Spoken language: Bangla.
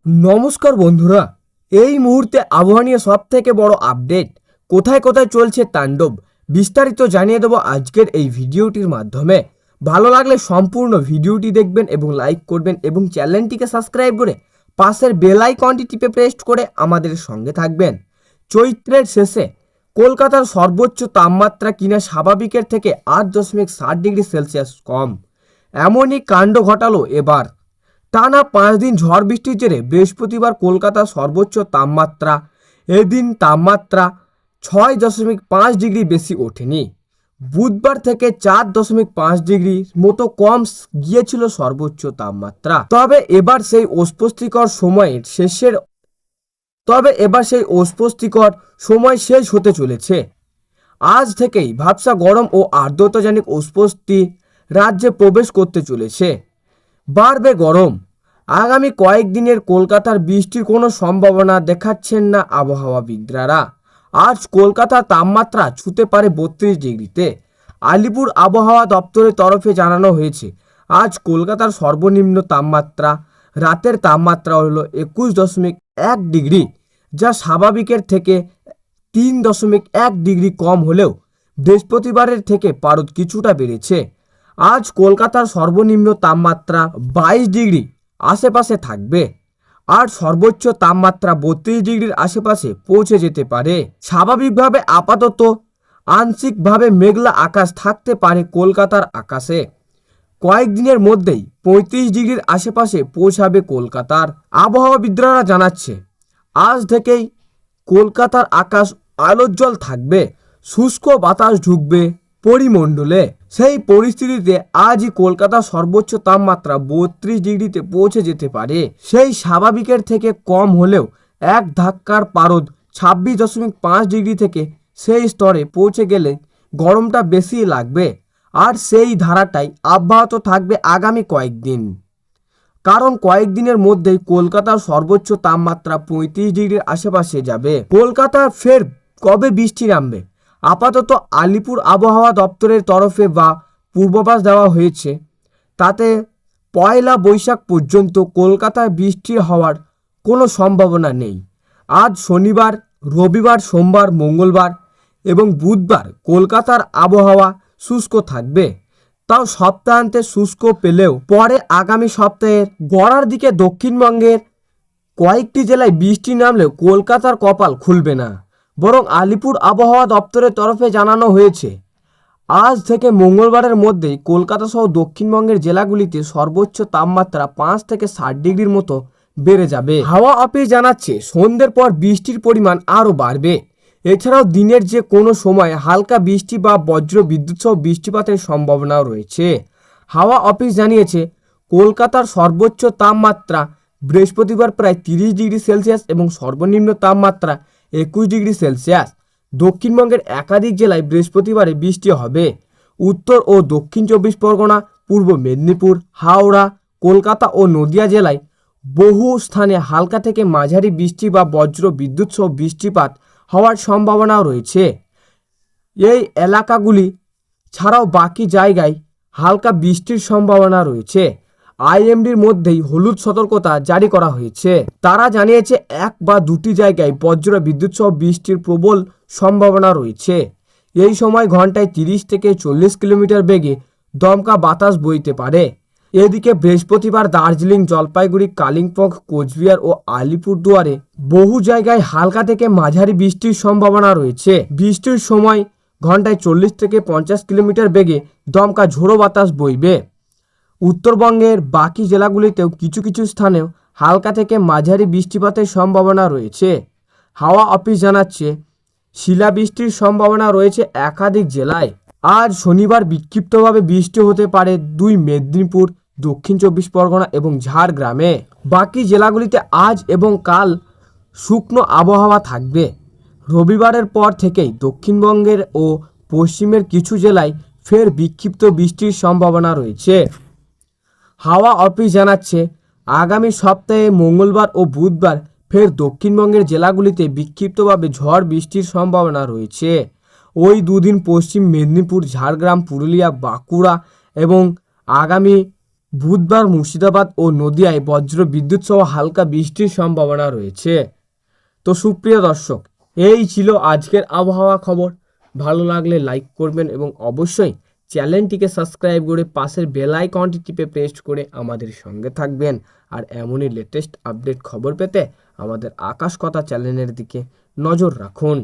নমস্কার বন্ধুরা, এই মুহূর্তে আবহাওয়া নিয়ে সব থেকে বড় আপডেট, কোথায় কোথায় চলছে তাণ্ডব, বিস্তারিত জানিয়ে দেবো আজকের এই ভিডিওটির মাধ্যমে। ভালো লাগলে সম্পূর্ণ ভিডিওটি দেখবেন এবং লাইক করবেন এবং চ্যানেলটিকে সাবস্ক্রাইব করে পাশের বেল আইকনটি টিপে প্রেস করে আমাদের সঙ্গে থাকবেন। চৈত্রের শেষে কলকাতার সর্বোচ্চ তাপমাত্রা কিনা স্বাভাবিকের থেকে 8.7 ডিগ্রি সেলসিয়াস কম। এমনই কাণ্ড ঘটালো এবার। টানা 5 দিন ঝড় বৃষ্টির জেরে বৃহস্পতিবার কলকাতার সর্বোচ্চ তাপমাত্রা এদিন তাপমাত্রা 6.5 ডিগ্রি বেশি ওঠেনি। বুধবার থেকে 4.5 ডিগ্রির মতো কম গিয়েছিল সর্বোচ্চ তাপমাত্রা। তবে এবার সেই অস্বস্তিকর সময় শেষ হতে চলেছে। আজ থেকেই ভ্যাপসা গরম ও আর্দ্রতাজনিত অস্বস্তি রাজ্যে প্রবেশ করতে চলেছে। বাড়বে গরম। আগামী কয়েকদিনের কলকাতার বৃষ্টির কোনো সম্ভাবনা দেখাচ্ছেন না আবহাওয়াবিদরা। আজ কলকাতার তাপমাত্রা ছুঁতে পারে 32 ডিগ্রিতে। আলিপুর আবহাওয়া দপ্তরের তরফে জানানো হয়েছে, আজ কলকাতার সর্বনিম্ন তাপমাত্রা রাতের তাপমাত্রা হলো 21.1 ডিগ্রি, যা স্বাভাবিকের থেকে 3.1 ডিগ্রি কম হলেও বৃহস্পতিবারের থেকে পারদ কিছুটা বেড়েছে। আজ কলকাতার সর্বনিম্ন তাপমাত্রা 22 ডিগ্রি আশেপাশে থাকবে আর সর্বোচ্চ তাপমাত্রা 32 ডিগ্রির আশেপাশে পৌঁছে যেতে পারে। স্বাভাবিকভাবে আপাতত আংশিকভাবে মেঘলা আকাশ থাকতে পারে কলকাতার আকাশে। কয়েকদিনের মধ্যেই 35 ডিগ্রির আশেপাশে পৌঁছাবে কলকাতার। আবহাওয়াবিদরা জানাচ্ছে, আজ থেকেই কলকাতার আকাশ আলোজ্জ্বল থাকবে, শুষ্ক বাতাস ঢুকবে পরিমণ্ডলে। সেই পরিস্থিতিতে আজই কলকাতার সর্বোচ্চ তাপমাত্রা 32 ডিগ্রিতে পৌঁছে যেতে পারে। সেই স্বাভাবিকের থেকে কম হলেও এক ধাক্কার পারদ 26.5 ডিগ্রি থেকে সেই স্তরে পৌঁছে গেলে গরমটা বেশি লাগবে। আর সেই ধারাটাই অব্যাহত থাকবে আগামী কয়েকদিন। কারণ কয়েকদিনের মধ্যেই কলকাতার সর্বোচ্চ তাপমাত্রা 35 ডিগ্রির আশেপাশে যাবে। কলকাতার ফের কবে বৃষ্টি নামবে? আপাতত আলিপুর আবহাওয়া দপ্তরের তরফে বা পূর্বাভাস দেওয়া হয়েছে, তাতে 1 বৈশাখ পর্যন্ত কলকাতায় বৃষ্টি হওয়ার কোনো সম্ভাবনা নেই। আজ শনিবার, রবিবার, সোমবার, মঙ্গলবার এবং বুধবার কলকাতার আবহাওয়া শুষ্ক থাকবে। তাও সপ্তাহান্তে শুষ্ক পেলেও পরে আগামী সপ্তাহের গড়ার দিকে দক্ষিণবঙ্গের কয়েকটি জেলায় বৃষ্টি নামলেও কলকাতার কপাল খুলবে না। বরং আলিপুর আবহাওয়া দপ্তরের তরফে জানানো হয়েছে, আজ থেকে মঙ্গলবারের মধ্যেই কলকাতা সহ দক্ষিণবঙ্গের জেলাগুলিতে সর্বোচ্চ তাপমাত্রা 5 থেকে 7 ডিগ্রির মতো বেড়ে যাবে। হাওয়া অফিস জানাচ্ছে, সন্ধ্যের পর বৃষ্টির পরিমাণ আরও বাড়বে। এছাড়াও দিনের যে কোনো সময় হালকা বৃষ্টি বা বজ্র বিদ্যুৎ সহ বৃষ্টিপাতের সম্ভাবনাও রয়েছে। হাওয়া অফিস জানিয়েছে, কলকাতার সর্বোচ্চ তাপমাত্রা বৃহস্পতিবার প্রায় 30 ডিগ্রি সেলসিয়াস এবং সর্বনিম্ন তাপমাত্রা 21 ডিগ্রি সেলসিয়াস। দক্ষিণবঙ্গের একাধিক জেলায় বৃহস্পতিবারে বৃষ্টি হবে। উত্তর ও দক্ষিণ 24 পরগনা, পূর্ব মেদিনীপুর, হাওড়া, কলকাতা ও নদিয়া জেলায় বহু স্থানে হালকা থেকে মাঝারি বৃষ্টি বা বজ্র বিদ্যুৎ সহ বৃষ্টিপাত হওয়ার সম্ভাবনাও রয়েছে। এই এলাকাগুলি ছাড়াও বাকি জায়গায় হালকা বৃষ্টির সম্ভাবনা রয়েছে। আইএমডির মধ্যেই হলুদ সতর্কতা জারি করা হয়েছে। তারা জানিয়েছে 1 বা 2টি জায়গায় বজ্র বিদ্যুৎ সহ বৃষ্টির প্রবল সম্ভাবনা রয়েছে। এই সময় ঘন্টায় 30 থেকে 40 কিলোমিটার বেগে দমকা বাতাস বইতে পারে। এদিকে বৃহস্পতিবার দার্জিলিং, জলপাইগুড়ি, কালিম্পং, কোচবিহার ও আলিপুরদুয়ারে বহু জায়গায় হালকা থেকে মাঝারি বৃষ্টির সম্ভাবনা রয়েছে। বৃষ্টির সময় ঘন্টায় 40 থেকে 50 কিলোমিটার বেগে দমকা ঝোড়ো বাতাস বইবে। উত্তরবঙ্গের বাকি জেলাগুলিতেও কিছু কিছু স্থানেও হালকা থেকে মাঝারি বৃষ্টিপাতের সম্ভাবনা রয়েছে। হাওয়া অফিস জানাচ্ছে, শিলাবৃষ্টির সম্ভাবনা রয়েছে একাধিক জেলায়। আজ শনিবার বিক্ষিপ্তভাবে বৃষ্টি হতে পারে 2 মেদিনীপুর, দক্ষিণ 24 পরগনা এবং ঝাড়গ্রামে। বাকি জেলাগুলিতে আজ এবং কাল শুকনো আবহাওয়া থাকবে। রবিবারের পর থেকেই দক্ষিণবঙ্গের ও পশ্চিমের কিছু জেলায় ফের বিক্ষিপ্ত বৃষ্টির সম্ভাবনা রয়েছে। হাওয়া অফিস জানাচ্ছে, আগামী সপ্তাহে মঙ্গলবার ও বুধবার ফের দক্ষিণবঙ্গের জেলাগুলিতে বিক্ষিপ্তভাবে ঝড় বৃষ্টির সম্ভাবনা রয়েছে। ওই দুদিন পশ্চিম মেদিনীপুর, ঝাড়গ্রাম, পুরুলিয়া, বাঁকুড়া এবং আগামী বুধবার মুর্শিদাবাদ ও নদিয়ায় বজ্র বিদ্যুৎ সহ হালকা বৃষ্টির সম্ভাবনা রয়েছে। তো সুপ্রিয় দর্শক, এই ছিল আজকের আবহাওয়া খবর। ভালো লাগলে লাইক করবেন এবং অবশ্যই চ্যানেলটিকে সাবস্ক্রাইব করে পাশের বেল আইকনটি টিপে প্রেস করে আমাদের সঙ্গে থাকবেন। আর এমনই লেটেস্ট আপডেট খবর পেতে আমাদের আকাশ কথা চ্যানেলের দিকে নজর রাখুন।